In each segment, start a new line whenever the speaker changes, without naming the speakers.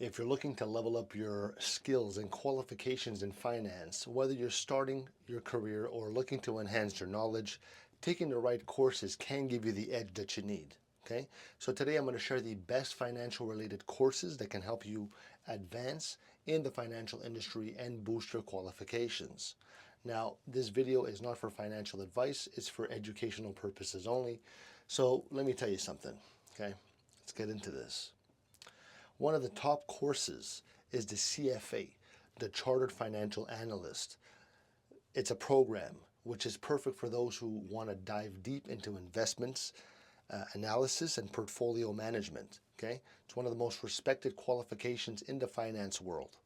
If you're looking to level up your skills and qualifications in finance, whether you're starting your career or looking to enhance your knowledge, taking the right courses can give you the edge that you need. Okay, so today I'm going to share the best financial related courses that can help you advance in the financial industry and boost your qualifications. Now, this video is not for financial advice, it's for educational purposes only. So let me tell you something, okay? Let's get into this. One of the top courses is the CFA, the Chartered Financial Analyst. It's a program which is perfect for those who want to dive deep into investments, analysis, and portfolio management. Okay, it's one of the most respected qualifications in the finance world.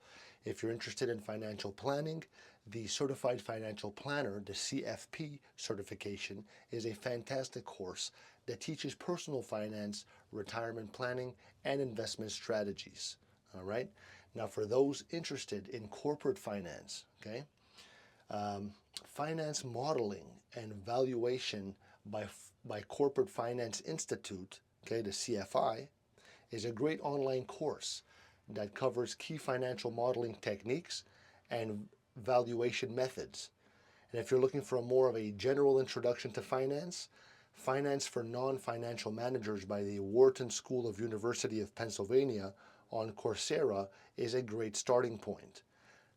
If you're interested in financial planning, the Certified Financial Planner, the CFP certification, is a fantastic course that teaches personal finance, retirement planning, and investment strategies. All right. Now, for those interested in corporate finance, okay, finance modeling and valuation by Corporate Finance Institute, okay, the CFI, is a great online course that covers key financial modeling techniques and valuation methods. And if you're looking for more of a general introduction to finance, Finance for Non-Financial Managers by the Wharton School of University of Pennsylvania on Coursera is a great starting point.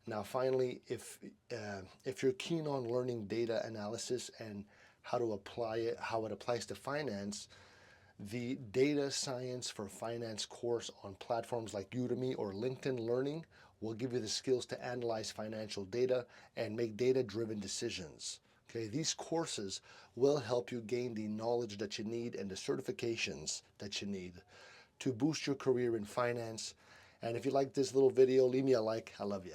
Now, finally, if you're keen on learning data analysis and how to apply it, how it applies to finance, the Data Science for Finance course on platforms like Udemy or LinkedIn Learning will give you the skills to analyze financial data and make data-driven decisions. Okay, these courses will help you gain the knowledge that you need and the certifications that you need to boost your career in finance. And if you like this little video, leave me a like. I love you.